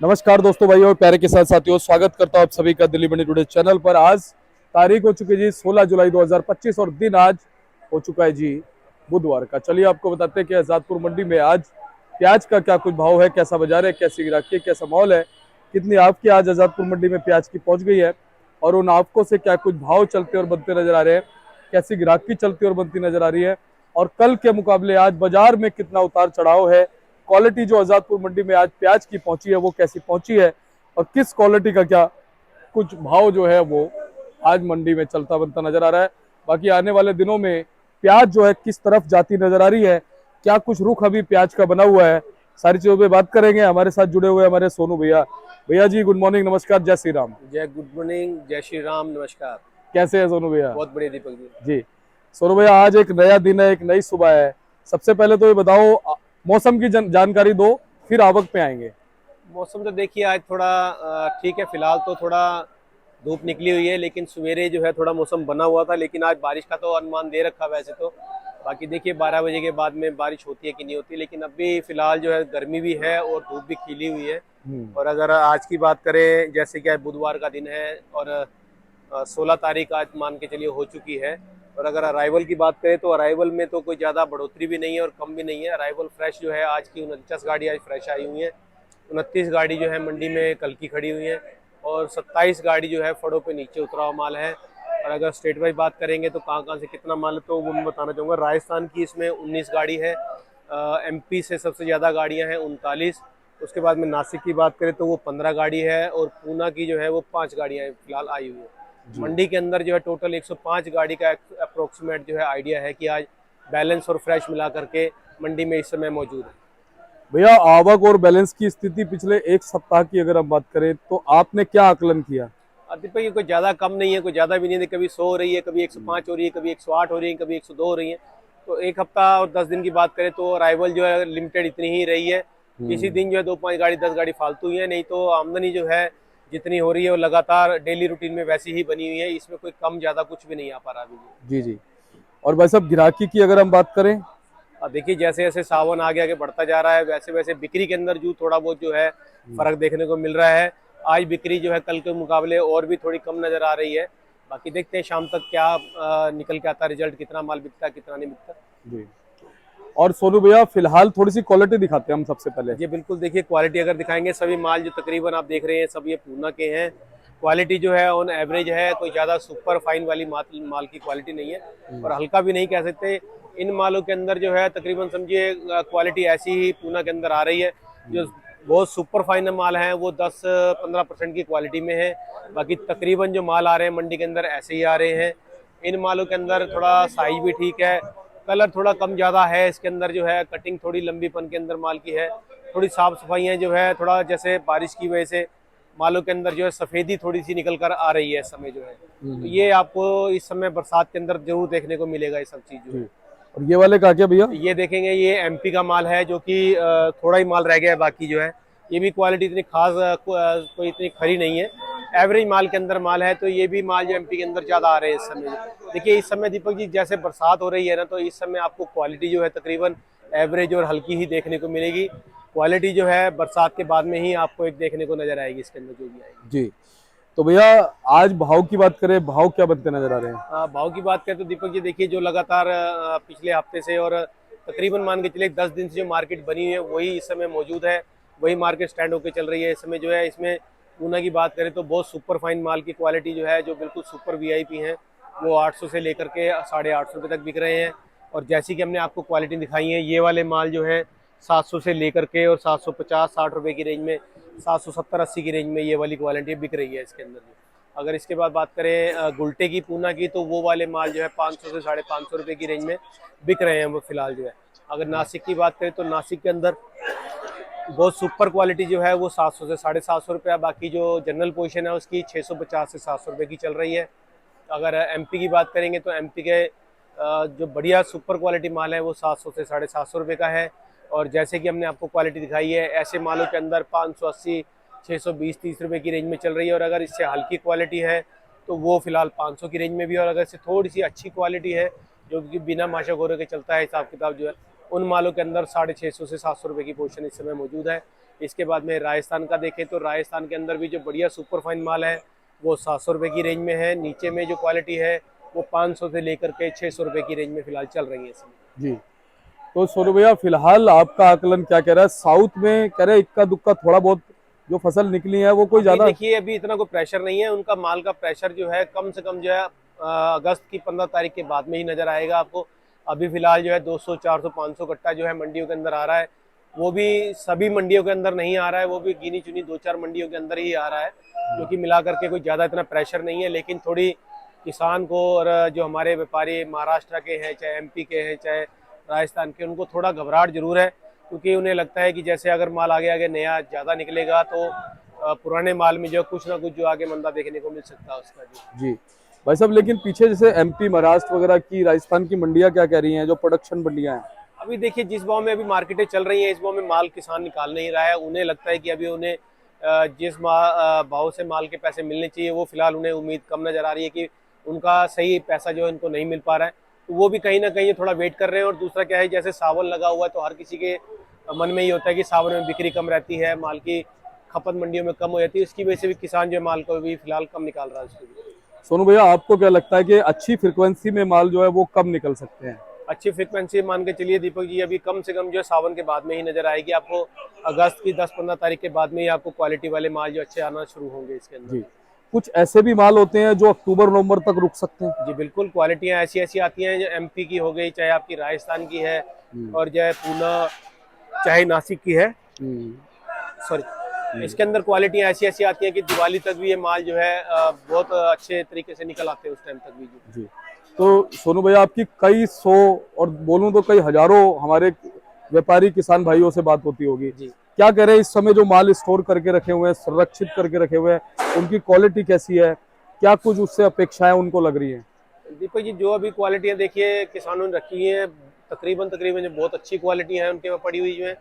नमस्कार दोस्तों, भाइयों और प्यारे के साथ साथियों, स्वागत करता हूं आप सभी का दिल्ली मंडी टुडे चैनल पर। आज तारीख हो चुकी है जी 16 जुलाई 2025 और दिन आज हो चुका है जी बुधवार का। चलिए आपको बताते हैं कि आजादपुर मंडी में आज प्याज का क्या कुछ भाव है, कैसा बाजार है, कैसी गिराकी है, कैसा माहौल है, कितनी आवक आज आजादपुर मंडी में प्याज की पहुंच गई है और उन आवकों से क्या कुछ भाव चलते और बनते नजर आ रहे हैं, कैसी गिराकी चलती और बनती नजर आ रही है और कल के मुकाबले आज बाजार में कितना उतार चढ़ाव है। क्वालिटी जो आजादपुर मंडी में आज प्याज की पहुंची है वो कैसी पहुंची है और किस क्वालिटी का क्या कुछ भाव जो है वो आज मंडी में चलता बनता नजर आ रहा है। बाकी आने वाले दिनों में प्याज जो है किस तरफ जाती नजर आ रही है, क्या कुछ रुख अभी प्याज का बना हुआ है, सारी चीजों पे बात करेंगे। हमारे साथ जुड़े हुए हमारे सोनू भैया। भैया जी गुड मॉर्निंग, नमस्कार, जय श्री राम। जय गुड मॉर्निंग, जय श्री राम, नमस्कार। कैसे है सोनू भैया? बहुत बढ़िया दीपक जी। जी सोनू भैया, आज एक नया दिन है, एक नई सुबह है। सबसे पहले तो ये बताओ, मौसम की जानकारी दो, फिर आवक पे आएंगे। मौसम तो देखिए आज थोड़ा ठीक है। फिलहाल तो थोड़ा धूप निकली हुई है, लेकिन सवेरे जो है थोड़ा मौसम बना हुआ था, लेकिन आज बारिश का तो अनुमान दे रखा वैसे तो। बाकी देखिए 12 बजे के बाद में बारिश होती है कि नहीं होती, लेकिन अभी फिलहाल जो है गर्मी भी है और धूप भी खिली हुई है। और अगर आज की बात करें, जैसे कि आज बुधवार का दिन है और 16 तारीख आज मान के चलिए हो चुकी है। और अगर अराइवल की बात करें तो अराइवल में तो कोई ज़्यादा बढ़ोतरी भी नहीं है और कम भी नहीं है। अराइवल फ्रेश जो है आज की 49 गाड़ी आज फ्रेश आई हुई है। 29 गाड़ी जो है मंडी में कल की खड़ी हुई है और 27 गाड़ी जो है फड़ों पे नीचे उतरा हुआ माल है। और अगर स्टेट वाइज बात करेंगे तो कहाँ कहाँ से कितना माल है तो वो मैं बताना चाहूँगा। राजस्थान की इसमें 19 गाड़ी है, एमपी से सबसे ज़्यादा गाड़ियाँ हैं 39। उसके बाद में नासिक की बात करें तो वो 15 गाड़ी है और पूना की जो है वो 5 गाड़ियाँ फिलहाल आई हुई है। मंडी के अंदर जो है टोटल 105 गाड़ी का अप्रोक्सीमेट जो है आइडिया है कि आज बैलेंस और फ्रेश मिला करके मंडी में इस समय मौजूद है। भैया, आवक और बैलेंस की स्थिति पिछले एक सप्ताह की अगर हम बात करें तो आपने क्या आकलन किया? दीपक ये कोई ज़्यादा कम नहीं है, कोई ज़्यादा भी नहीं है। कभी 100 हो रही है, कभी 105 हो रही है, कभी 108 हो रही है, कभी 102 हो रही है। तो एक हफ्ता और 10 दिन की बात करें तो अराइवल जो है लिमिटेड इतनी ही रही है। किसी दिन जो है 2-5 गाड़ी 10 गाड़ी फालतू ही है, नहीं तो आमदनी जो है जितनी हो रही है वो लगातार डेली रूटीन में वैसी ही बनी हुई है। इसमें कोई कम ज़्यादा कुछ भी नहीं आ पा रहा अभी। जी जी। और भाई साहब, गिराकी की अगर हम बात करें? अब देखिए जैसे जैसे सावन आगे आगे बढ़ता जा रहा है वैसे वैसे बिक्री के अंदर जो थोड़ा बहुत जो है फर्क देखने को मिल रहा है। आज बिक्री जो है कल के मुकाबले और भी थोड़ी कम नजर आ रही है। बाकी देखते हैं शाम तक क्या निकल के आता है रिजल्ट, कितना माल बिकता है कितना नहीं बिकता। जी। और सोनू भैया, फिलहाल थोड़ी सी क्वालिटी दिखाते हैं हम सबसे पहले। जी बिल्कुल, देखिए क्वालिटी अगर दिखाएंगे, सभी माल जो तकरीबन आप देख रहे हैं सब ये पूना के हैं। क्वालिटी जो है ऑन एवरेज है, कोई ज़्यादा सुपर फाइन वाली माल की क्वालिटी नहीं है और हल्का भी नहीं कह सकते। इन मालों के अंदर जो है तकरीबन समझिए क्वालिटी ऐसी ही पूना के अंदर आ रही है। जो बहुत सुपर फाइन माल है वो 10-15% की क्वालिटी में है। बाकी तकरीबन जो माल आ रहे हैं मंडी के अंदर ऐसे ही आ रहे हैं। इन मालों के अंदर थोड़ा साइज भी ठीक है, कलर थोड़ा कम ज़्यादा है इसके अंदर, जो है कटिंग थोड़ी लंबीपन के अंदर माल की है। थोड़ी साफ़ सफाइयाँ जो है थोड़ा जैसे बारिश की वजह से मालों के अंदर जो है सफ़ेदी थोड़ी सी निकल कर आ रही है इस समय जो है। तो ये आपको इस समय बरसात के अंदर जरूर देखने को मिलेगा ये सब चीज़ जो है। और ये वाले का क्या भैया? ये देखेंगे, ये एमपी का माल है जो कि थोड़ा ही माल रह गया है। बाकी जो है ये भी क्वालिटी इतनी खास कोई इतनी खरी नहीं है, एवरेज माल के अंदर माल है। तो ये भी माल जो एमपी के अंदर ज़्यादा आ रहे हैं इस समय। देखिए इस समय दीपक जी जैसे बरसात हो रही है ना, तो इस समय आपको क्वालिटी जो है तकरीबन एवरेज और हल्की ही देखने को मिलेगी। क्वालिटी जो है बरसात के बाद में ही आपको एक देखने को नजर आएगी इसके अंदर जो भी आएगी। जी। तो भैया, आज भाव की बात करें, भाव क्या बनते नजर आ रहे हैं? भाव की बात करें तो दीपक जी देखिए जो लगातार पिछले हफ्ते से और तकरीबन मान के चलिए 10 दिन से जो मार्केट बनी हुई है वही इस समय मौजूद है, वही मार्केट स्टैंड होकर चल रही है इस समय जो है। इसमें पूना की बात करें तो बहुत सुपर फाइन माल की क्वालिटी जो है, जो बिल्कुल सुपर वीआईपी हैं, वो 800 से लेकर के 850 रुपये तक बिक रहे हैं। और जैसी कि हमने आपको क्वालिटी दिखाई है, ये वाले माल जो है 700 से लेकर के और 750-60 रुपये की रेंज में, 770-80 की रेंज में ये वाली क्वालिटी बिक रही है इसके अंदर। अगर इसके बाद बात करें गुलटे की, पूना की, तो वो वाले माल जो है 500 से 550 रुपये की रेंज में बिक रहे हैं वो फिलहाल जो है। अगर नासिक की बात करें तो नासिक के अंदर बहुत सुपर क्वालिटी जो है वो 700 से 750 रुपया, बाकी जो जनरल पोजीशन है उसकी 650 से 700 रुपये की चल रही है। अगर एमपी की बात करेंगे तो एमपी के जो बढ़िया सुपर क्वालिटी माल है वो 700 से 750 रुपये का है। और जैसे कि हमने आपको क्वालिटी दिखाई है, ऐसे मालों के अंदर 580, 620-30 रुपये की रेंज में चल रही है। और अगर इससे हल्की क्वालिटी है तो वो फिलहाल 500 की रेंज में भी। और अगर इससे थोड़ी सी अच्छी क्वालिटी है जो कि बिना माशा गोरे के चलता है हिसाब किताब जो है, उन मालों के अंदर 650 से 700 रुपये की पोजीशन इस समय मौजूद है। इसके बाद में राजस्थान का देखें तो राजस्थान के अंदर भी जो बढ़िया सुपर फाइन माल है वो 700 रुपये की रेंज में है। नीचे में जो क्वालिटी है वो 500 से लेकर के 600 रुपये की रेंज में फिलहाल चल रही है इसमें। जी। तो सोनू भैया फिलहाल आपका आकलन क्या कह रहा है? साउथ में कह रहे हैं इक्का दुक्का थोड़ा बहुत जो फसल निकली है वो कोई अभी ज्यादा। देखिए अभी इतना कोई प्रेशर नहीं है, उनका माल का प्रेशर जो है कम से कम जो है अगस्त की 15 तारीख के बाद में ही नजर आएगा आपको। अभी फिलहाल जो है 200 400 500 कट्टा जो है मंडियों के अंदर आ रहा है, वो भी सभी मंडियों के अंदर नहीं आ रहा है, वो भी गिनी चुनी 2-4 मंडियों के अंदर ही आ रहा है, क्योंकि मिला करके कोई ज़्यादा इतना प्रेशर नहीं है। लेकिन थोड़ी किसान को और जो हमारे व्यापारी महाराष्ट्र के हैं, चाहे एमपी के हैं, चाहे राजस्थान के, उनको थोड़ा घबराहट जरूर है, क्योंकि उन्हें लगता है कि जैसे अगर माल आगे आगे नया ज़्यादा निकलेगा तो पुराने माल में जो कुछ ना कुछ जो आगे मंदा देखने को मिल सकता है उसका जी भाई साहब, लेकिन पीछे जैसे एमपी महाराष्ट्र वगैरह की, राजस्थान की मंडियां क्या कह रही हैं, जो प्रोडक्शन मंडियां हैं? अभी देखिए जिस भाव में अभी मार्केटें चल रही हैं, इस भाव में माल किसान निकाल नहीं रहा है। उन्हें लगता है कि अभी उन्हें जिस भाव से माल के पैसे मिलने चाहिए वो फिलहाल उन्हें उम्मीद कम नजर आ रही है कि उनका सही पैसा जो है उनको नहीं मिल पा रहा है, तो वो भी कहीं ना कहीं थोड़ा वेट कर रहे हैं। और दूसरा क्या है, जैसे सावन लगा हुआ है तो हर किसी के मन में ये होता है कि सावन में बिक्री कम रहती है, माल की खपत मंडियों में कम हो जाती है, इसकी वजह से भी किसान जो माल को भी फिलहाल कम निकाल रहा है उसको भी। सोनू भैया आपको क्या लगता है कि अच्छी फ्रिक्वेंसी में माल जो है वो कब निकल सकते हैं? अच्छी फ्रिक्वेंसी मान के चलिए दीपक जी, अभी कम से कम जो है सावन के बाद में ही नजर आएगी आपको। अगस्त की 10-15 तारीख के बाद में ही आपको क्वालिटी वाले माल जो अच्छे आना शुरू होंगे इसके अंदर। जी। कुछ ऐसे भी माल होते हैं जो अक्टूबर नवंबर तक रुक सकते हैं? जी बिल्कुल, क्वालिटियाँ ऐसी ऐसी आती हैं जो एमपी की हो गई, चाहे आपकी राजस्थान की है, और चाहे पूना, चाहे नासिक की है, सॉरी, इसके अंदर क्वालिटियाँ ऐसी ऐसी आती हैं कि दिवाली तक भी ये माल जो है बहुत अच्छे तरीके से निकल आते हैं उस टाइम तक भी जी। तो सोनू भैया आपकी कई सौ और बोलूं तो कई हजारों हमारे व्यापारी किसान भाइयों से बात होती होगी, जी। क्या कह रहे हैं इस समय जो माल स्टोर करके रखे हुए हैं, संरक्षित करके रखे हुए हैं, उनकी क्वालिटी कैसी है? क्या कुछ उससे अपेक्षाएं उनको लग रही हैं? दीपक जी जो अभी क्वालिटियाँ देखिए किसानों ने रखी हैं, तकरीबन जो बहुत अच्छी क्वालिटी है उनके में पड़ी हुई है।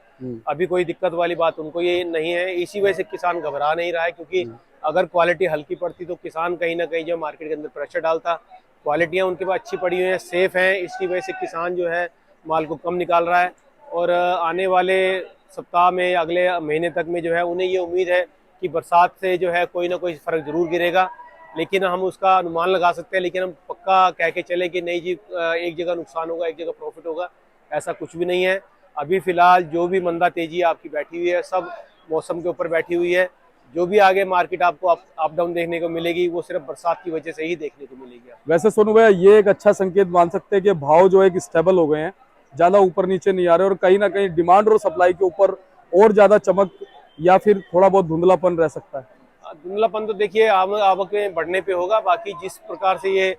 अभी कोई दिक्कत वाली बात उनको ये नहीं है, इसी वजह से किसान घबरा नहीं रहा है, क्योंकि अगर क्वालिटी हल्की पड़ती तो किसान कहीं ना कहीं जो मार्केट के अंदर प्रेशर डालता। क्वालिटियाँ उनके पास अच्छी पड़ी हुई हैं, सेफ हैं, इसकी वजह से किसान जो है माल को कम निकाल रहा है। और आने वाले सप्ताह में, अगले महीने तक में जो है उन्हें ये उम्मीद है कि बरसात से जो है कोई ना कोई फर्क जरूर गिरेगा, लेकिन हम उसका अनुमान लगा सकते हैं, लेकिन हम पक्का कह के चले कि नहीं जी एक जगह नुकसान होगा एक जगह प्रॉफिट होगा, ऐसा कुछ भी नहीं है। अभी फिलहाल जो भी मंदा तेजी आपकी बैठी हुई है सब मौसम के ऊपर बैठी हुई है। जो भी आगे मार्केट आपको अप डाउन देखने को मिलेगी वो सिर्फ बरसात की वजह से ही देखने को मिलेगी। वैसे सोनू भैया ये एक अच्छा संकेत मान सकते हैं कि भाव जो है कि स्टेबल हो गए हैं, ज्यादा ऊपर नीचे नहीं आ रहे, और कहीं ना कहीं डिमांड और सप्लाई के ऊपर और ज्यादा चमक या फिर थोड़ा बहुत धुंधलापन रह सकता है? धुंधलापन तो देखिए आवक में बढ़ने पे होगा। बाकी जिस प्रकार से ये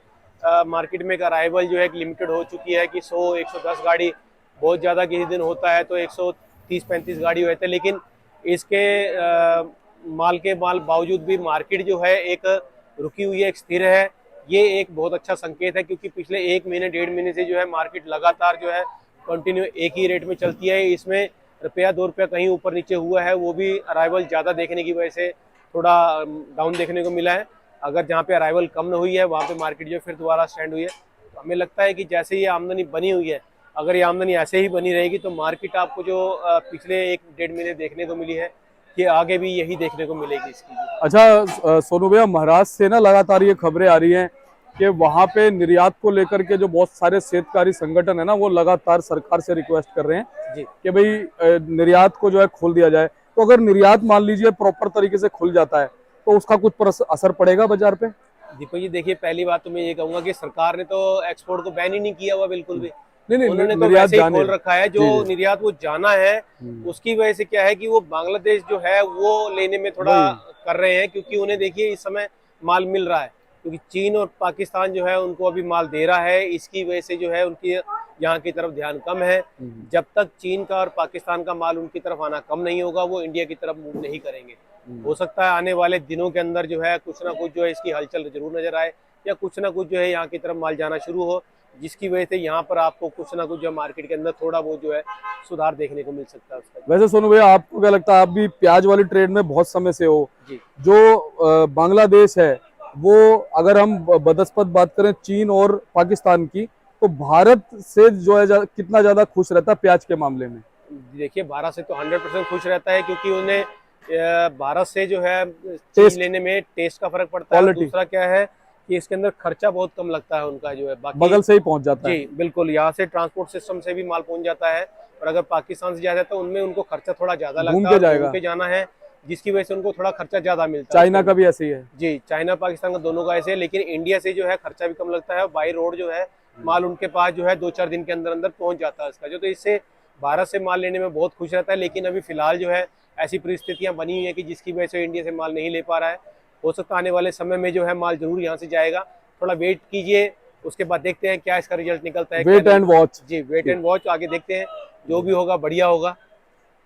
मार्केट में एक अराइवल जो है लिमिटेड हो चुकी है कि 100-110 गाड़ी, बहुत ज़्यादा किसी दिन होता है तो 130-35 गाड़ी होते हैं, लेकिन इसके माल के बावजूद भी मार्केट जो है एक रुकी हुई है, एक स्थिर है। ये एक बहुत अच्छा संकेत है, क्योंकि पिछले 1 महीने 1.5 महीने से जो है मार्केट लगातार जो है कंटिन्यू एक ही रेट में चलती है। इसमें ₹1-2 कहीं ऊपर नीचे हुआ है, वो भी अराइवल ज़्यादा देखने की वजह से थोड़ा डाउन देखने को मिला है। अगर जहाँ पे अराइवल कम न हुई है वहाँ पे मार्केट जो फिर दोबारा स्टैंड हुई है, तो हमें लगता है कि जैसे ये आमदनी बनी हुई है, अगर ये आमदनी ऐसे ही बनी रहेगी तो मार्केट आपको जो पिछले 1-1.5 महीने देखने को मिली है कि आगे भी यही देखने को मिलेगी इसकी। अच्छा सोनू भैया, महाराष्ट्र से ना लगातार ये खबरें आ रही हैं कि वहाँ पे निर्यात को लेकर के जो बहुत सारे शेतकारी संगठन है ना, वो लगातार सरकार से रिक्वेस्ट कर रहे हैं जी कि भाई निर्यात को जो है खोल दिया जाए। तो अगर निर्यात मान लीजिए प्रॉपर तरीके से खुल जाता है तो उसका कुछ असर पड़ेगा बाजार पे? दीपक जी देखिए, पहली बात तो मैं ये कहूंगा कि सरकार ने तो एक्सपोर्ट को बैन ही नहीं किया हुआ बिल्कुल भी। नहीं, उन्होंने तो निर्यात वैसे ही जाने खोल रखा है, जो जी, जी। निर्यात वो जाना है उसकी वजह से क्या है कि वो बांग्लादेश जो है वो लेने में थोड़ा कर रहे हैं, क्योंकि उन्हें देखिए इस समय माल मिल रहा है, क्योंकि चीन और पाकिस्तान जो है उनको अभी माल दे रहा है। इसकी वजह से जो है उनकी यहाँ की तरफ ध्यान कम है। जब तक चीन का और पाकिस्तान का माल उनकी तरफ आना कम नहीं होगा वो इंडिया की तरफ मूव नहीं करेंगे। हो सकता है आने वाले दिनों के अंदर जो है कुछ ना कुछ जो है इसकी हलचल जरूर नजर आए, या कुछ ना कुछ जो है यहाँ की तरफ माल जाना शुरू हो, जिसकी वजह से यहाँ पर आपको कुछ ना कुछ जो मार्केट के अंदर थोड़ा बहुत जो है सुधार देखने को मिल सकता है उसका। वैसे सोनू भैया आपको क्या लगता है, आप भी प्याज वाली ट्रेड में बहुत समय से हो जी। जो बांग्लादेश है वो, अगर हम बदस्पत बात करें चीन और पाकिस्तान की, तो भारत से जो है कितना ज्यादा खुश रहता है प्याज के मामले में? देखिए भारत से तो 100% खुश रहता है, क्योंकि उन्हें भारत से जो है चीज लेने में टेस्ट का फर्क पड़ता है, और क्वालिटी दूसरा क्या है कि इसके अंदर खर्चा बहुत कम लगता है उनका जो है। बाकी बगल से ही पहुंच जाता है। जी बिल्कुल, यहाँ से ट्रांसपोर्ट सिस्टम से भी माल पहुंच जाता है, और अगर पाकिस्तान से जाता है तो उनमें उनको खर्चा थोड़ा ज्यादा घूम लगता है के और घूम जाएगा। के जाना है, जिसकी वजह से उनको थोड़ा खर्चा ज्यादा मिलता है उसके चाइना का अंदर। भी ऐसे ही है। जी, चाइना पाकिस्तान का दोनों का ऐसे है, लेकिन इंडिया से जो है खर्चा भी कम लगता है, और बाई रोड जो है माल उनके पास जो है 2-4 दिन के अंदर अंदर पहुंच जाता है इसका जो। तो इससे भारत से माल लेने में बहुत खुश रहता है, लेकिन अभी फिलहाल जो है ऐसी परिस्थितियां बनी हुई है कि जिसकी वजह से इंडिया से माल नहीं ले पा रहा है। हो सकता है आने वाले समय में जो है माल जरूर यहाँ से जाएगा, थोड़ा वेट कीजिए, उसके बाद देखते हैं क्या इसका रिजल्ट निकलता है, क्या वेट नहीं। And watch. जी, वेट एंड वॉच, आगे देखते हैं, जो भी होगा बढ़िया होगा।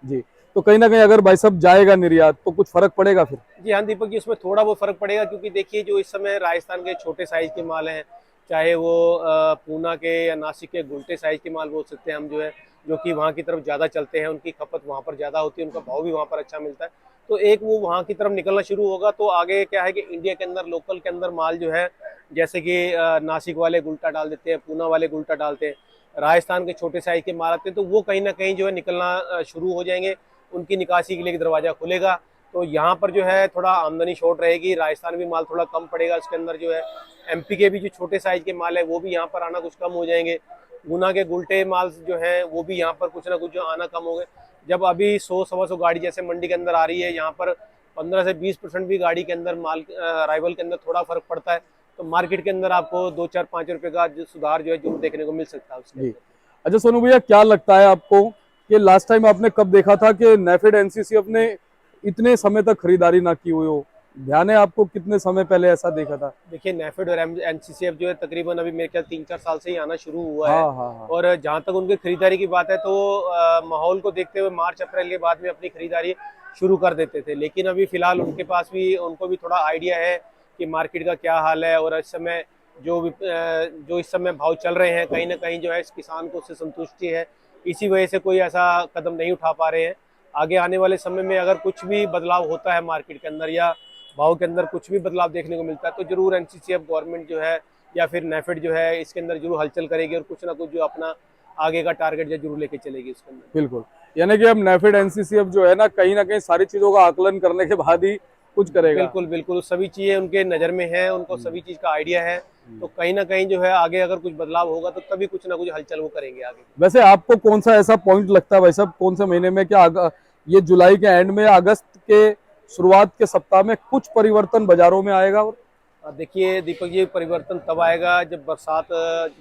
जी, तो कहीं ना कहीं अगर भाई साहब जाएगा निर्यात तो कुछ फर्क पड़ेगा फिर। जी हाँ दीपक जी, उसमें थोड़ा बहुत फर्क पड़ेगा, क्योंकि देखिए जो इस समय राजस्थान के छोटे साइज के माल हैं, चाहे वो पूना के या नासिक के गुलटे साइज के माल बोल सकते हैं हम, जो है जो कि वहाँ की तरफ ज़्यादा चलते हैं, उनकी खपत वहाँ पर ज़्यादा होती है, उनका भाव भी वहाँ पर अच्छा मिलता है। तो एक वो वहाँ की तरफ निकलना शुरू होगा, तो आगे क्या है कि इंडिया के अंदर लोकल के अंदर माल जो है, जैसे कि नासिक वाले गुलटा डाल देते हैं, पूना वाले गुलटा डालते हैं, राजस्थान के छोटे साइज के माल आते हैं, तो वो कहीं ना कहीं जो है निकलना शुरू हो जाएंगे, उनकी निकासी के लिए दरवाजा खुलेगा। तो यहाँ पर जो है थोड़ा आमदनी शॉर्ट रहेगी, राजस्थान भी माल थोड़ा कम पड़ेगा इसके अंदर जो है। एमपी के भी जो छोटे साइज के माल है वो भी यहाँ पर आना कुछ कम हो जाएंगे। गुना के गुलटे माल जो है वो भी यहाँ पर कुछ ना कुछ जो आना कम हो गए। जब अभी 100-125 गाड़ी जैसे मंडी के अंदर आ रही है, यहाँ पर 15 से 20% भी गाड़ी के अंदर माल अराइवल के अंदर थोड़ा फर्क पड़ता है, तो मार्केट के अंदर आपको 2-4-5 रुपए का जो सुधार जो है जरूर देखने को मिल सकता है उसके जी, अंदर। अच्छा सोनू भैया, क्या लगता है आपको कि लास्ट टाइम आपने कब देखा था कि नेफेड एनसीसीएफ ने इतने समय तक खरीदारी ना की हुई हो? ध्यान है आपको, कितने समय पहले ऐसा देखा था? देखिए नेफेड और एनसीसीएफ जो है तकरीबन अभी मेरे ख्याल 3-4 साल से ही आना शुरू हुआ हाँ है। हाँ हाँ। और जहाँ तक उनकी खरीदारी की बात है, तो माहौल को देखते हुए मार्च अप्रैल के बाद में अपनी खरीदारी शुरू कर देते थे, लेकिन अभी फिलहाल उनके पास भी उनको भी थोड़ा आइडिया है कि मार्केट का क्या हाल है, और इस समय जो इस समय भाव चल रहे हैं, कहीं ना कहीं जो है इस किसान को उससे संतुष्टि है, इसी वजह से कोई ऐसा कदम नहीं उठा पा रहे हैं। आगे आने वाले समय में अगर कुछ भी बदलाव होता है मार्केट के अंदर, या भाव के अंदर कुछ भी बदलाव देखने को मिलता है, तो जरूर एनसीसीएफ गवर्नमेंट जो है या फिर नेफेड जो है इसके अंदर जरूर हलचल करेगी, और कुछ ना कुछ जो अपना आगे का टारगेट जो जरूर लेके चलेगी उसके अंदर। बिल्कुल, यानी कि अब नेफेड एनसीसीएफ जो है ना कहीं सारी चीजों का आकलन करने के बाद ही कुछ करेगा। बिल्कुल बिल्कुल, सभी चीजें उनके नज़र में है, उनको सभी चीज का आइडिया है, तो कहीं ना कहीं जो है आगे अगर कुछ बदलाव होगा तो तभी कुछ ना कुछ हलचल वो करेंगे आगे। वैसे आपको कौन सा ऐसा पॉइंट लगता है भाई साहब, कौन से महीने में, क्या ये जुलाई के एंड में, अगस्त के शुरुआत के सप्ताह में कुछ परिवर्तन बाजारों में आएगा? और देखिए दीपक जी, परिवर्तन तब आएगा जब बरसात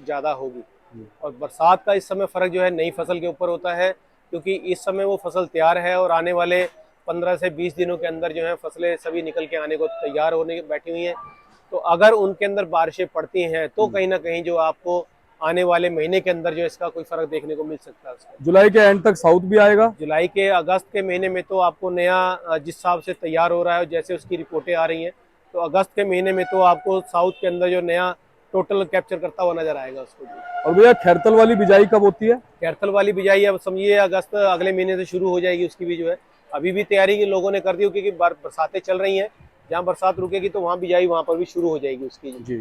ज़्यादा होगी, और बरसात का इस समय फ़र्क जो है नई फसल के ऊपर होता है, क्योंकि इस समय वो फसल तैयार है, और आने वाले 15 से 20 दिनों के अंदर जो है फसलें सभी निकल के आने को तैयार होने बैठी हुई हैं। तो अगर उनके अंदर बारिशें पड़ती हैं तो कहीं ना कहीं जो आपको आने वाले महीने के अंदर जो इसका कोई फ़र्क देखने को मिल सकता है उसका। जुलाई के एंड तक साउथ भी आएगा? जुलाई के अगस्त के महीने में तो आपको नया जिस हिसाब से तैयार हो रहा है, जैसे उसकी रिपोर्टें आ रही हैं, तो अगस्त के महीने में तो आपको साउथ के अंदर जो नया टोटल कैप्चर करता हुआ नजर आएगा उसको भी। और भैया खैरतल वाली बिजाई कब होती है? कैरथल वाली बिजाई अब समझिए अगस्त अगले महीने से शुरू हो जाएगी, उसकी भी जो है अभी भी तैयारी के लोगों ने कर दी, क्योंकि बरसातें चल रही हैं, जहाँ बरसात रुकेगी तो वहाँ बिजाई वहाँ पर भी शुरू हो जाएगी उसकी। जी,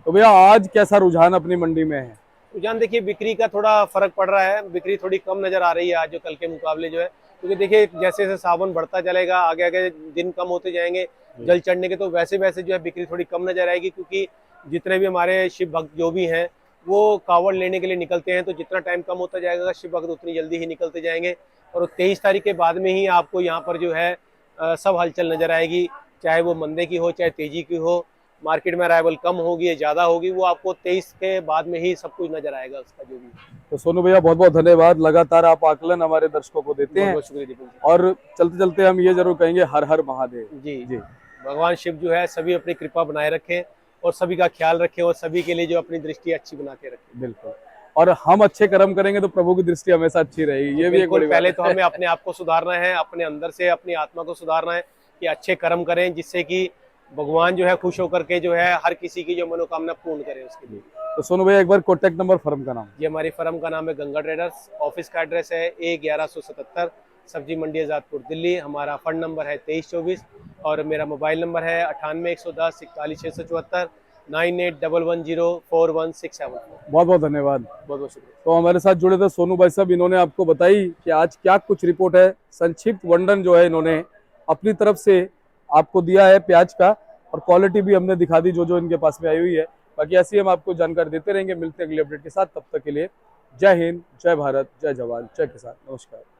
तो भैया आज कैसा रुझान अपनी मंडी में है? रुझान देखिए बिक्री का थोड़ा फर्क पड़ रहा है, बिक्री थोड़ी कम नजर आ रही है आज जो कल के मुकाबले जो है, क्योंकि देखिए जैसे जैसे सावन बढ़ता चलेगा, आगे आगे दिन कम होते जाएंगे जल चढ़ने के, तो वैसे वैसे जो है बिक्री थोड़ी कम नजर आएगी, क्योंकि जितने भी हमारे शिव भक्त जो भी हैं वो कावड़ लेने के लिए निकलते हैं, तो जितना टाइम कम होता जाएगा शिव भक्त उतनी जल्दी ही निकलते जाएंगे, और 23 तारीख के बाद में ही आपको यहाँ पर जो है सब हलचल नजर आएगी, चाहे वो मंदे की हो चाहे तेजी की हो। मार्केट में अराइवल कम होगी या ज़्यादा होगी, वो आपको 23 के बाद में ही सब कुछ नजर आएगा उसका जो भी। तो सोनू भैया बहुत बहुत धन्यवाद, लगातार आप आकलन हमारे दर्शकों को देते बहुत हैं। बहुत शुक्रिया दीपक और चलते चलते हम ये जरूर कहेंगे, हर हर महादेव। जी। जी, भगवान शिव जो है सभी अपनी कृपा बनाए रखें, और सभी का ख्याल रखें, और सभी के लिए जो अपनी दृष्टि अच्छी बना के रखें। बिल्कुल। और हम अच्छे कर्म करेंगे तो प्रभु की दृष्टि हमेशा अच्छी रहेगी, ये भी एक बिल्कुल, बड़ी पहले बात तो है। हमें अपने आप को सुधारना है, अपने अंदर से अपनी आत्मा को सुधारना है कि अच्छे कर्म करें, जिससे कि भगवान जो है खुश होकर के जो है हर किसी की जो मनोकामना पूर्ण करें उसके लिए। तो सोनू भैया एक बार कॉन्टेक्ट नंबर, फर्म का नाम? ये हमारी फर्म का नाम है गंगा ट्रेडर्स, ऑफिस का एड्रेस है A1177 सब्जी मंडी आजादपुर दिल्ली, हमारा फंड नंबर है 2324, और मेरा मोबाइल नंबर है 98 110 41 674। 9811041674। बहुत बहुत धन्यवाद। बहुत बहुत शुक्रिया। तो हमारे साथ जुड़े थे सोनू भाई साहब, इन्होंने आपको बताई कि आज क्या कुछ रिपोर्ट है, संक्षिप्त वर्णन जो है इन्होंने अपनी तरफ से आपको दिया है प्याज का, और क्वालिटी भी हमने दिखा दी जो जो इनके पास में आई हुई है। बाकी ऐसी हम आपको जानकारी देते रहेंगे, मिलते हैं अगले अपडेट के साथ। तब तक के लिए जय हिंद, जय भारत, जय जवान, जय किसान, नमस्कार।